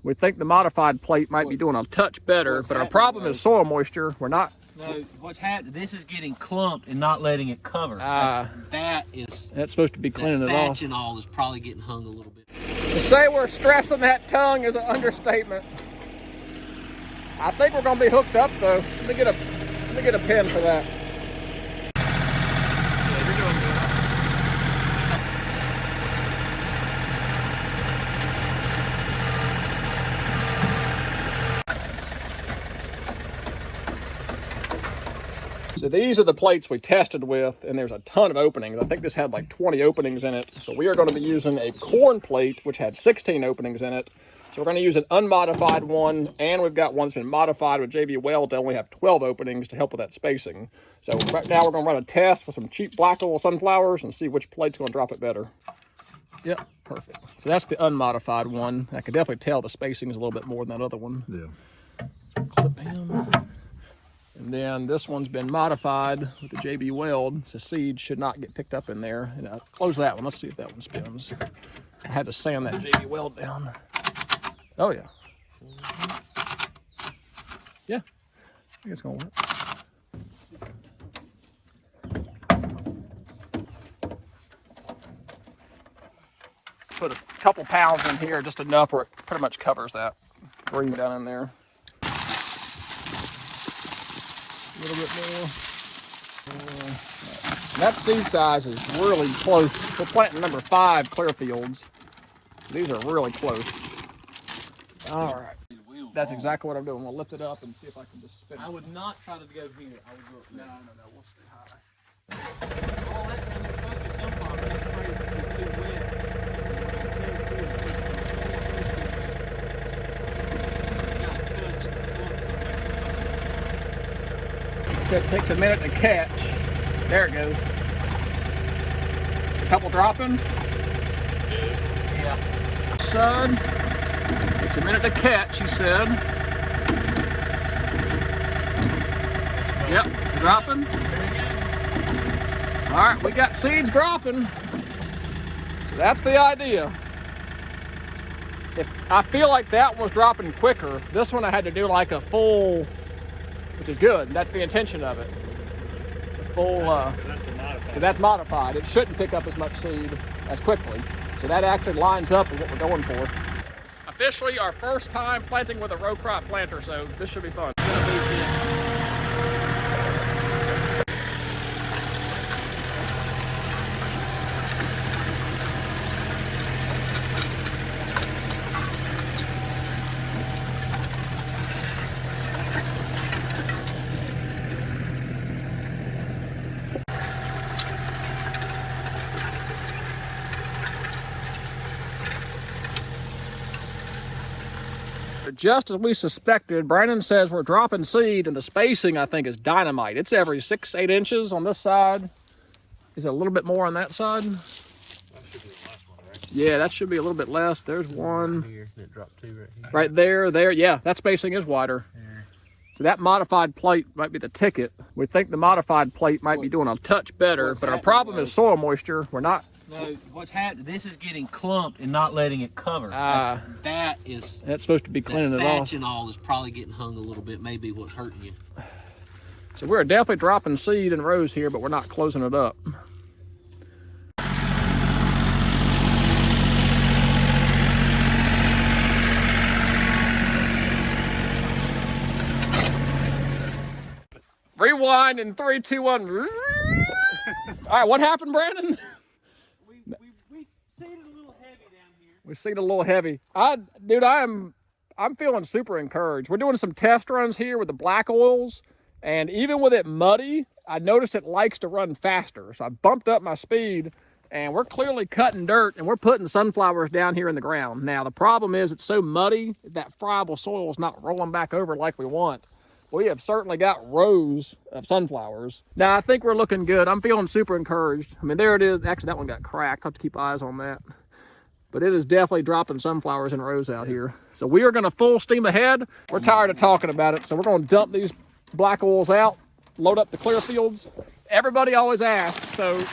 We think the modified plate might be doing a touch better, but our problem is soil moisture. We're not. No, what's happening, this is getting clumped and not letting it cover. That's supposed to be cleaning it off. Thatch and all is probably getting hung a little bit. To say we're stressing that tongue is an understatement. I think we're gonna be hooked up though. Let me get a pin for that. Yeah, you're doing good. So these are the plates we tested with, and there's a ton of openings. I think this had like 20 openings in it. So we are going to be using a corn plate, which had 16 openings in it. So we're going to use an unmodified one, and we've got one that's been modified with JB Weld to only have 12 openings to help with that spacing. So right now we're going to run a test with some cheap black oil sunflowers and see which plate's going to drop it better. Yep, perfect. So that's the unmodified one. I can definitely tell the spacing is a little bit more than that other one. Yeah. Clip him. And then this one's been modified with the JB Weld, so seed should not get picked up in there. And I'll close that one. Let's see if that one spins. I had to sand that JB Weld down. Oh yeah. Yeah, I think it's gonna work. Put a couple pounds in here, just enough where it pretty much covers that green down in there. A little bit more. That seed size is really close. We're planting number 5 clearfields. These are really close. All right. That's exactly what I'm doing. We'll lift it up and see if I can just spin it. I would not try to go here. I would go No, we'll stay high. all that kind of focus sometimes is afraid to be too wet. It takes a minute to catch. There it goes. A couple dropping. Yeah. Son, takes a minute to catch, he said. Yep, dropping. All right, we got seeds dropping. So that's the idea. If I feel like that one was dropping quicker, this one I had to do like a full, which is good. That's the intention of it. The full, that's modified. It shouldn't pick up as much seed as quickly. So that actually lines up with what we're going for. Officially our first time planting with a row crop planter, so this should be fun. Just as we suspected, Brandon says we're dropping seed, and the spacing, I think, is dynamite. It's every 6-8 inches on this side. Is it a little bit more on that side? That should be the last one, right? Yeah, that should be a little bit less. There's one. Here, it dropped 2 right here. Right there. Yeah, that spacing is wider. Yeah. So that modified plate might be the ticket. We think the modified plate might be doing a touch better, but our problem is soil moisture. We're not. No, what's happening, this is getting clumped and not letting it cover. That's supposed to be cleaning it off. Thatch and all is probably getting hung a little bit, maybe what's hurting you. So we're definitely dropping seed in rows here, but we're not closing it up. Rewind in 3, 2, 1. All right, what happened, Brandon? We seeded a little heavy down here. We seeded a little heavy. Dude, I'm feeling super encouraged. We're doing some test runs here with the black oils, and even with it muddy, I noticed it likes to run faster. So I bumped up my speed, and we're clearly cutting dirt, and we're putting sunflowers down here in the ground. Now, the problem is it's so muddy that friable soil is not rolling back over like we want. We have certainly got rows of sunflowers. Now, I think we're looking good. I'm feeling super encouraged. I mean, there it is. Actually, that one got cracked. I'll have to keep eyes on that. But it is definitely dropping sunflowers in rows out here. So we are gonna full steam ahead. We're tired of talking about it, so we're gonna dump these black oils out, load up the clearfields. Everybody always asks, so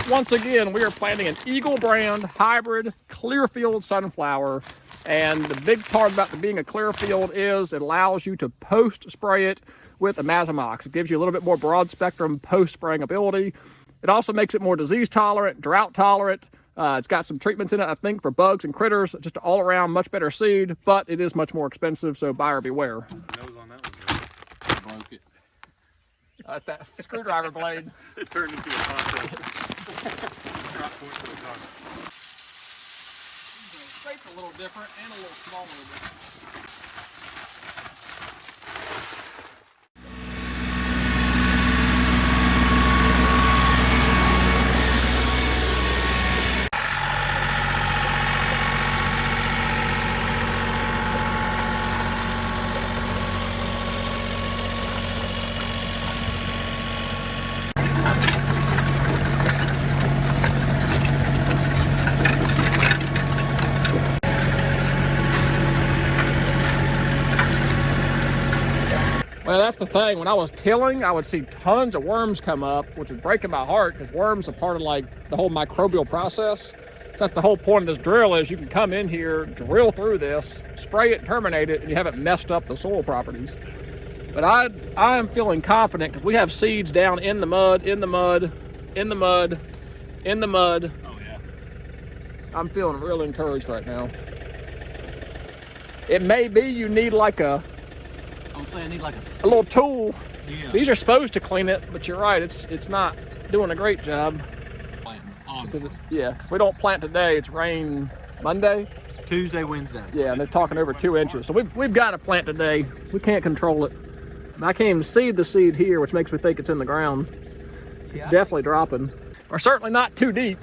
once again, we are planting an Eagle brand hybrid clearfield sunflower. And the big part about being a clearfield is it allows you to post-spray it with Imazamox. It gives you a little bit more broad spectrum post-spraying ability. It also makes it more disease tolerant, drought tolerant. It's got some treatments in it, I think, for bugs and critters. Just all around much better seed, but it is much more expensive, so buyer beware. Nose on that one. I broke it. That's that screwdriver blade. It turned into a contest. Drop point for the contest. The shape's a little different and a little smaller. Well, that's the thing. When I was tilling, I would see tons of worms come up, which was breaking my heart because worms are part of like the whole microbial process. That's the whole point of this drill is you can come in here, drill through this, spray it, terminate it, and you haven't messed up the soil properties. But I am feeling confident because we have seeds down in the mud, in the mud, in the mud, in the mud. Oh yeah. I'm feeling real encouraged right now. It may be you need like a I'm saying I need like a little tool. Yeah. These are supposed to clean it, but you're right, it's not doing a great job. Planting, honestly. Yeah, if we don't plant today, it's rain Monday. Tuesday, Wednesday. Yeah, and they're talking over 2 inches. So we've got to plant today. We can't control it. I can't even seed the seed here, which makes me think it's in the ground. It's definitely dropping. Or certainly not too deep.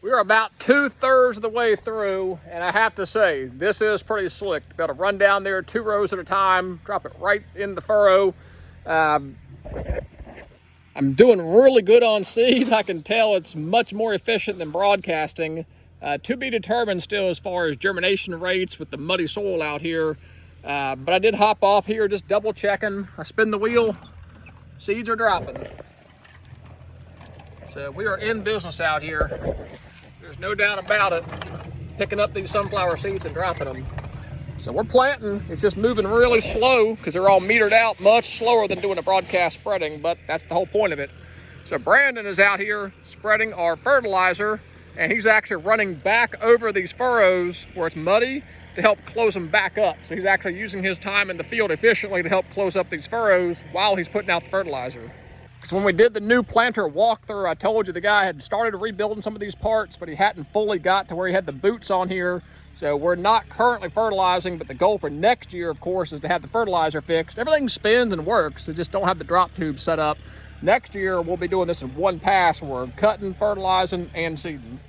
We're about 2/3 of the way through, and I have to say, this is pretty slick. Be able to run down there 2 rows at a time, drop it right in the furrow. I'm doing really good on seed. I can tell it's much more efficient than broadcasting. To be determined still as far as germination rates with the muddy soil out here. But I did hop off here, just double checking. I spin the wheel, seeds are dropping. So we are in business out here. There's no doubt about it. Picking up these sunflower seeds and dropping them. So we're planting. It's just moving really slow because they're all metered out much slower than doing a broadcast spreading, but that's the whole point of it. So Brandon is out here spreading our fertilizer, and he's actually running back over these furrows where it's muddy to help close them back up. So he's actually using his time in the field efficiently to help close up these furrows while he's putting out the fertilizer. Because when we did the new planter walkthrough, I told you the guy had started rebuilding some of these parts, but he hadn't fully got to where he had the boots on here. So we're not currently fertilizing, but the goal for next year, of course, is to have the fertilizer fixed. Everything spins and works, so just don't have the drop tube set up. Next year, we'll be doing this in one pass where we're cutting, fertilizing, and seeding.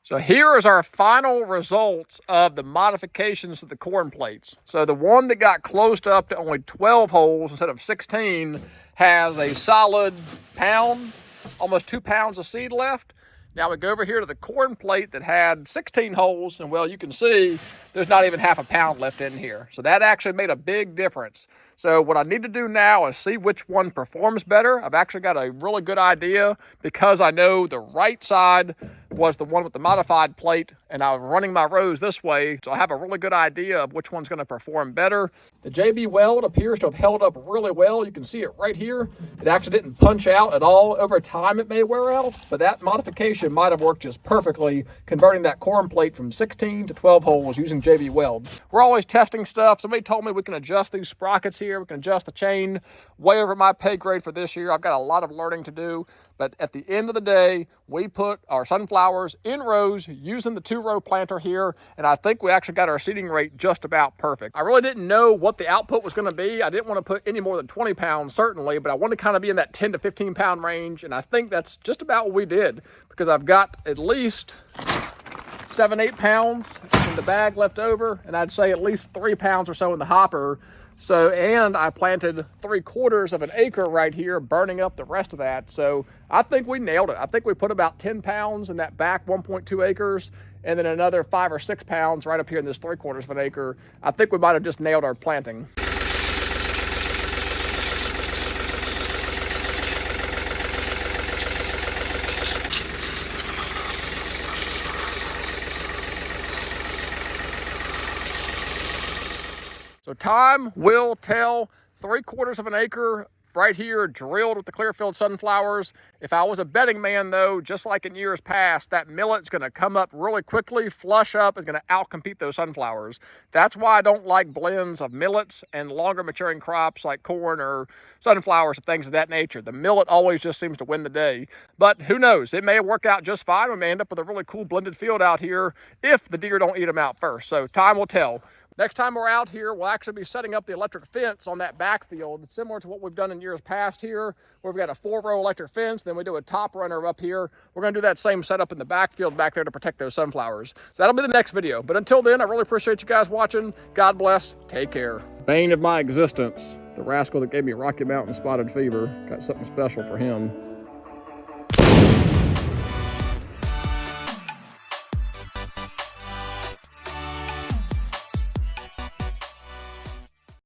So here is our final results of the modifications to the corn plates. So the one that got closed up to only 12 holes instead of 16 has a solid pound, almost 2 pounds of seed left. Now we go over here to the corn plate that had 16 holes, and well, you can see there's not even half a pound left in here. So that actually made a big difference. So what I need to do now is see which one performs better. I've actually got a really good idea because I know the right side was the one with the modified plate, and I was running my rows this way, so I have a really good idea of which one's going to perform better. The JB weld appears to have held up really well. You can see it right here. It actually didn't punch out at all. Over time it may wear out, but that modification might have worked just perfectly, converting that corn plate from 16 to 12 holes using JB weld. We're always testing stuff. Somebody told me we can adjust these sprockets here. We can adjust the chain. Way over my pay grade for this year. I've got a lot of learning to do, but at the end of the day, we put our sunflowers in rows using the 2-row planter here, and I think we actually got our seeding rate just about perfect. I really didn't know what the output was going to be. I didn't want to put any more than 20 pounds, certainly, but I wanted to kind of be in that 10 to 15 pound range, and I think that's just about what we did, because I've got at least 7-8 pounds in the bag left over, and I'd say at least 3 pounds or so in the hopper. So, and I planted 3/4 of an acre right here, burning up the rest of that. So I think we nailed it. I think we put about 10 pounds in that back 1.2 acres, and then another 5 or 6 pounds right up here in this 3/4 of an acre. I think we might have just nailed our planting. So time will tell. 3/4 of an acre right here, drilled with the Clearfield sunflowers. If I was a betting man though, just like in years past, that millet's gonna come up really quickly, flush up, is gonna outcompete those sunflowers. That's why I don't like blends of millets and longer maturing crops like corn or sunflowers and things of that nature. The millet always just seems to win the day. But who knows, it may work out just fine. We may end up with a really cool blended field out here if the deer don't eat them out first. So time will tell. Next time we're out here, we'll actually be setting up the electric fence on that backfield, similar to what we've done in years past here, where we've got a 4-row electric fence, then we do a top runner up here. We're gonna do that same setup in the backfield back there to protect those sunflowers. So that'll be the next video. But until then, I really appreciate you guys watching. God bless, take care. Bane of my existence, the rascal that gave me Rocky Mountain spotted fever. Got something special for him.